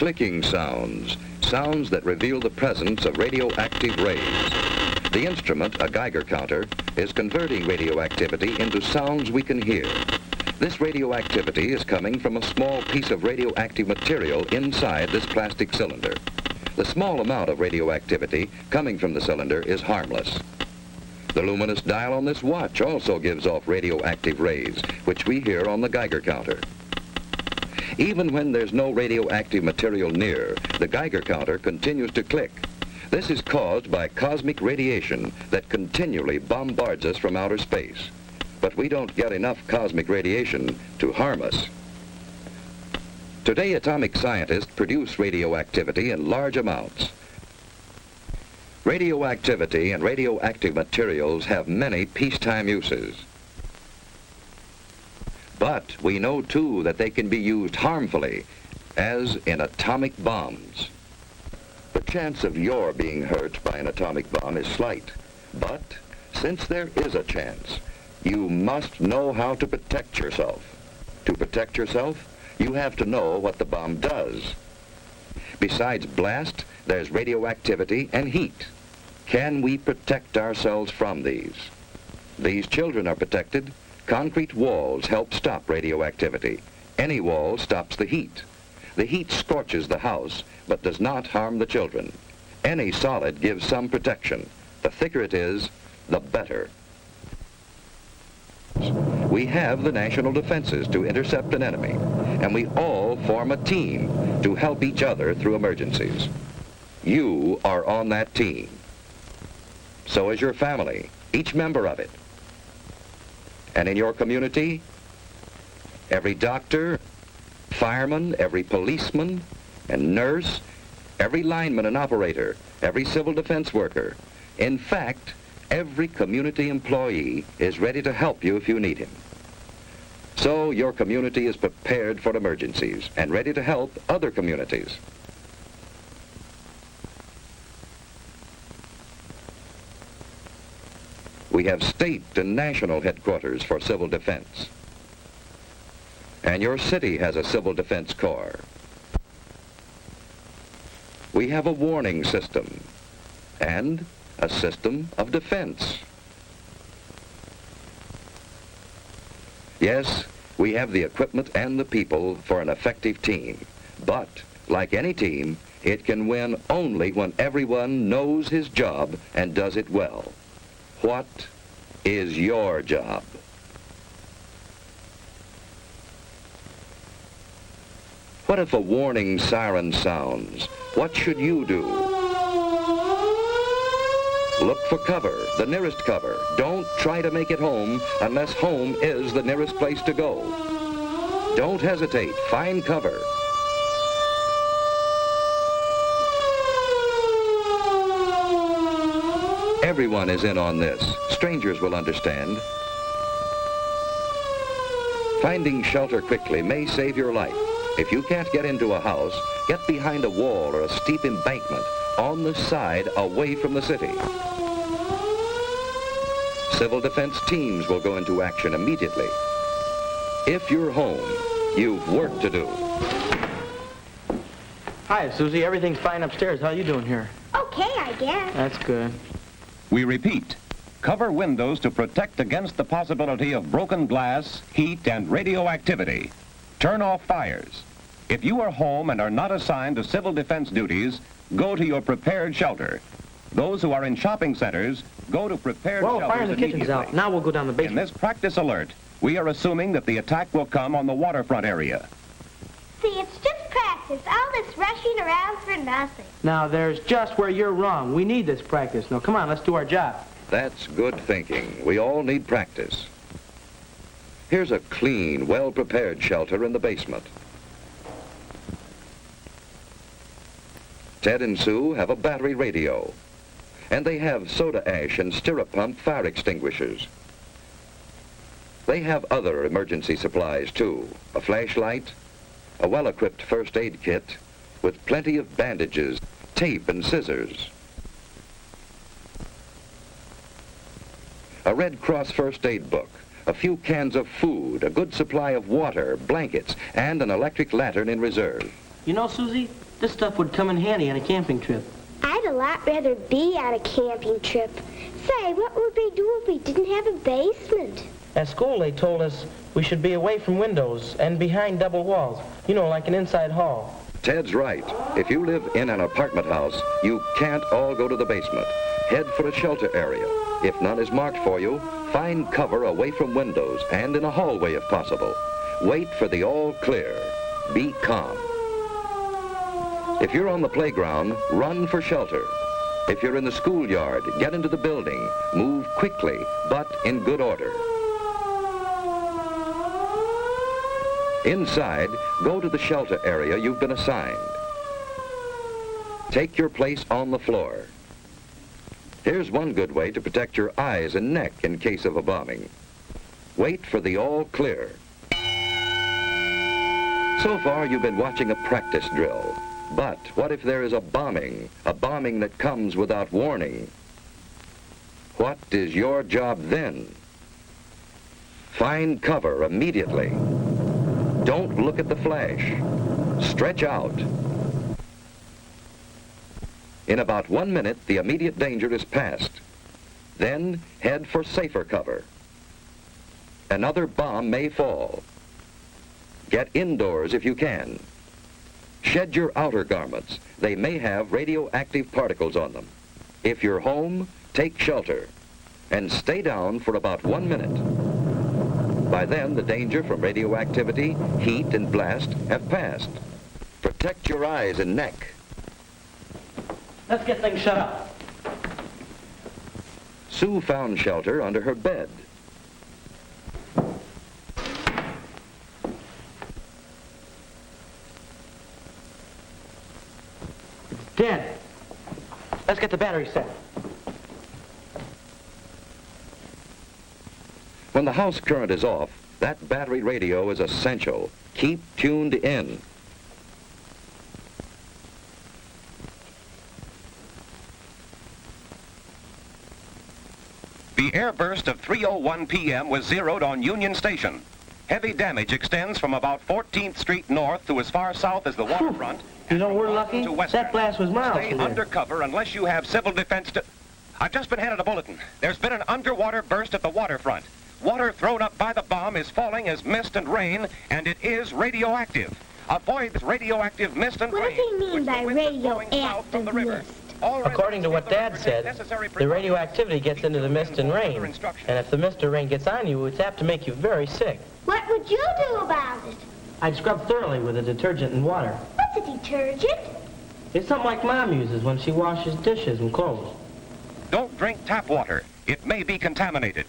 clicking sounds, sounds that reveal the presence of radioactive rays. The instrument, a Geiger counter, is converting radioactivity into sounds we can hear. This radioactivity is coming from a small piece of radioactive material inside this plastic cylinder. The small amount of radioactivity coming from the cylinder is harmless. The luminous dial on this watch also gives off radioactive rays, which we hear on the Geiger counter. Even when there's no radioactive material near, the Geiger counter continues to click. This is caused by cosmic radiation that continually bombards us from outer space. But we don't get enough cosmic radiation to harm us. Today, atomic scientists produce radioactivity in large amounts. Radioactivity and radioactive materials have many peacetime uses. But we know, too, that they can be used harmfully, as in atomic bombs. The chance of your being hurt by an atomic bomb is slight. But since there is a chance, you must know how to protect yourself. To protect yourself, you have to know what the bomb does. Besides blast, there's radioactivity and heat. Can we protect ourselves from these? These children are protected. Concrete walls help stop radioactivity. Any wall stops the heat. The heat scorches the house, but does not harm the children. Any solid gives some protection. The thicker it is, the better. We have the national defenses to intercept an enemy, and we all form a team to help each other through emergencies. You are on that team. So is your family, each member of it. And in your community, every doctor, fireman, every policeman and nurse, every lineman and operator, every civil defense worker, in fact, every community employee is ready to help you if you need him. So your community is prepared for emergencies and ready to help other communities. We have state and national headquarters for civil defense. And your city has a civil defense corps. We have a warning system and a system of defense. Yes, we have the equipment and the people for an effective team. But, like any team, it can win only when everyone knows his job and does it well. What is your job? What if a warning siren sounds? What should you do? Look for cover, the nearest cover. Don't try to make it home unless home is the nearest place to go. Don't hesitate. Find cover. Everyone is in on this. Strangers will understand. Finding shelter quickly may save your life. If you can't get into a house, get behind a wall or a steep embankment on the side away from the city. Civil defense teams will go into action immediately. If you're home, you've work to do. Hi, Susie. Everything's fine upstairs. How you doing here? Okay, I guess. That's good. We repeat, cover windows to protect against the possibility of broken glass, heat, and radioactivity. Turn off fires. If you are home and are not assigned to civil defense duties, go to your prepared shelter. Those who are in shopping centers, go to prepared Well, shelters fire in the kitchen's immediately. out. Now we'll go down the In basement. this practice alert, we are assuming that the attack will come on the waterfront area. See, it's just practice. All this rushing around for nothing. Now, there's just where you're wrong. We need this practice. Now, come on, let's do our job. That's good thinking. We all need practice. Here's a clean, well-prepared shelter in the basement. Ted and Sue have a battery radio, and they have soda ash and stirrup pump fire extinguishers. They have other emergency supplies, too. A flashlight, a well-equipped first aid kit with plenty of bandages, tape, and scissors. A Red Cross first aid book, a few cans of food, a good supply of water, blankets, and an electric lantern in reserve. You know, Susie, This stuff would come in handy on a camping trip. I'd a lot rather be on a camping trip. Say, what would we do if we didn't have a basement? At school, they told us we should be away from windows and behind double walls. You know, like an inside hall. Ted's right. If you live in an apartment house, you can't all go to the basement. Head for a shelter area. If none is marked for you, find cover away from windows and in a hallway if possible. Wait for the all clear. Be calm. If you're on the playground, run for shelter. If you're in the schoolyard, get into the building. Move quickly, but in good order. Inside, go to the shelter area you've been assigned. Take your place on the floor. Here's one good way to protect your eyes and neck in case of a bombing. Wait for the all clear. So far, you've been watching a practice drill. But what if there is a bombing that comes without warning? What is your job then? Find cover immediately. Don't look at the flash. Stretch out. In about 1 minute, the immediate danger is past. Then head for safer cover. Another bomb may fall. Get indoors if you can. Shed your outer garments. They may have radioactive particles on them. If you're home, take shelter and stay down for about 1 minute. By then, the danger from radioactivity, heat, and blast have passed. Protect your eyes and neck. Let's get things shut up. Sue found shelter under her bed. It's dead. Let's get the battery set. When the house current is off, that battery radio is essential. Keep tuned in. The airburst of 3:01 p.m. was zeroed on Union Station. Heavy damage extends from about 14th Street north to as far south as the waterfront. You know, we're lucky. That blast was miles Stay from there. undercover unless you have civil defense to... I've just been handed a bulletin. There's been an underwater burst at the waterfront. Water thrown up by the bomb is falling as mist and rain, and it is radioactive. Avoid this radioactive mist and What rain. does he mean which the by winds are blowing south from the river. radioactive mist? All According to what residents Dad give said, necessary the precautions. radioactivity gets into the mist and rain. Further instructions. And if the mist or rain gets on you, it's apt to make you very sick. What would you do about it? I'd scrub thoroughly with a detergent and water. What's a detergent? It's something like Mom uses when she washes dishes and clothes. Don't drink tap water. It may be contaminated.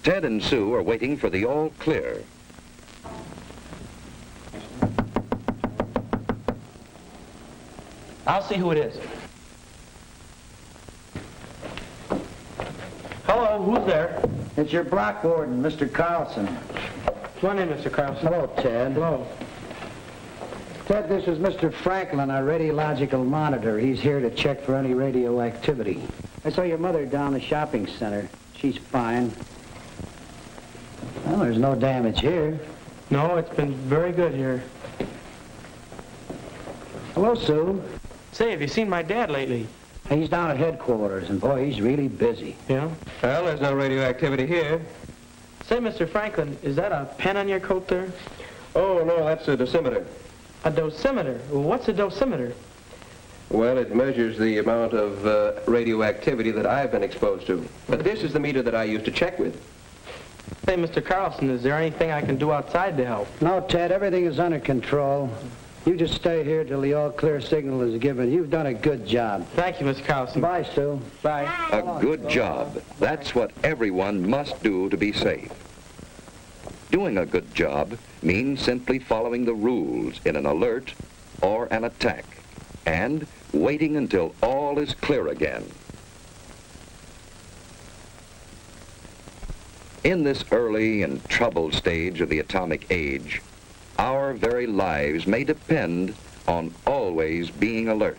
Ted and Sue are waiting for the all clear. I'll see who it is. Hello, who's there? It's your block warden, Mr. Carlson. Come on in, Mr. Carlson. Hello, Ted. Hello. Ted, this is Mr. Franklin, our radiological monitor. He's here to check for any radioactivity. I saw your mother down the shopping center. She's fine. Well, there's no damage here. No, it's been very good here. Hello, Sue. Say, have you seen my dad lately? He's down at headquarters, and boy, he's really busy. Yeah? Well, there's no radioactivity here. Say, Mr. Franklin, is that a pen on your coat there? Oh, no, that's a dosimeter. A dosimeter? Well, what's a dosimeter? Well, it measures the amount of radioactivity that I've been exposed to. But this is the meter that I use to check with. Say, Mr. Carlson, is there anything I can do outside to help? No, Ted, everything is under control. You just stay here till the all-clear signal is given. You've done a good job. Thank you, Mr. Carlson. Bye, Sue. Bye. A good job. That's what everyone must do to be safe. Doing a good job means simply following the rules in an alert or an attack and waiting until all is clear again. In this early and troubled stage of the atomic age, our very lives may depend on always being alert.